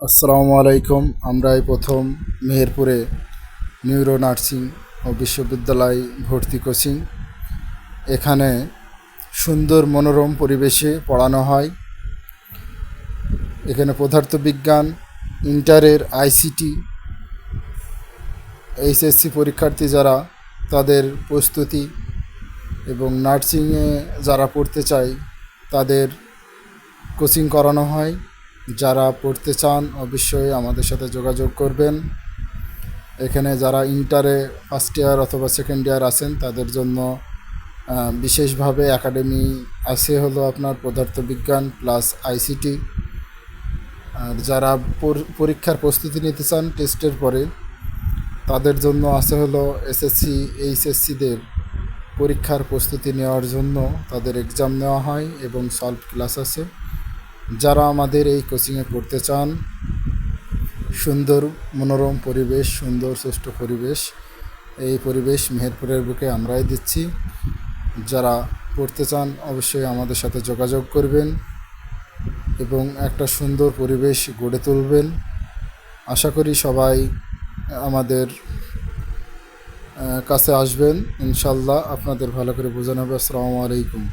আসসালামু আলাইকুম। আমরা এই প্রথম মেহেরপুরে নিউরো নার্সিং ও বিশ্ববিদ্যালয় ভর্তি কোচিং। এখানে সুন্দর মনোরম পরিবেশে পড়ানো হয়। এখানে পদার্থবিজ্ঞান, ইন্টারের আইসিটি, এইচএসসি পরীক্ষার্থী যারা তাদের প্রস্তুতি এবং নার্সিংয়ে যারা পড়তে চায় তাদের কোচিং করানো হয়। যারা পড়তে চান অবশ্যই আমাদের সাথে যোগাযোগ করবেন। এখানে যারা ইন্টারে ফার্স্ট ইয়ার অথবা সেকেন্ড ইয়ার আছেন তাদের জন্য বিশেষভাবে একাডেমি আছে, হলো আপনার পদার্থবিজ্ঞান প্লাস আইসিটি। আর যারা পরীক্ষার প্রস্তুতি নিতে চান টেস্টের পরে তাদের জন্য আছে হলো এসএসসি এইচএসসিদের পরীক্ষার প্রস্তুতি নেওয়ার জন্য তাদের এক্সাম নেওয়া হয় এবং সলভ ক্লাস আছে। যারা আমাদের এই কোচিংয়ে পড়তে চান, সুন্দর মনোরম পরিবেশ, সুন্দর সুষ্ঠু পরিবেশ, এই পরিবেশ মেহেরপুরের বুকে আমরাই দিচ্ছি। যারা পড়তে চান অবশ্যই আমাদের সাথে যোগাযোগ করবেন এবং একটা সুন্দর পরিবেশ গড়ে তুলবেন। আশা করি সবাই আমাদের কাছে আসবেন, ইনশাল্লাহ আপনাদের ভালো করে বোঝানো হবে। আসসালামু আলাইকুম।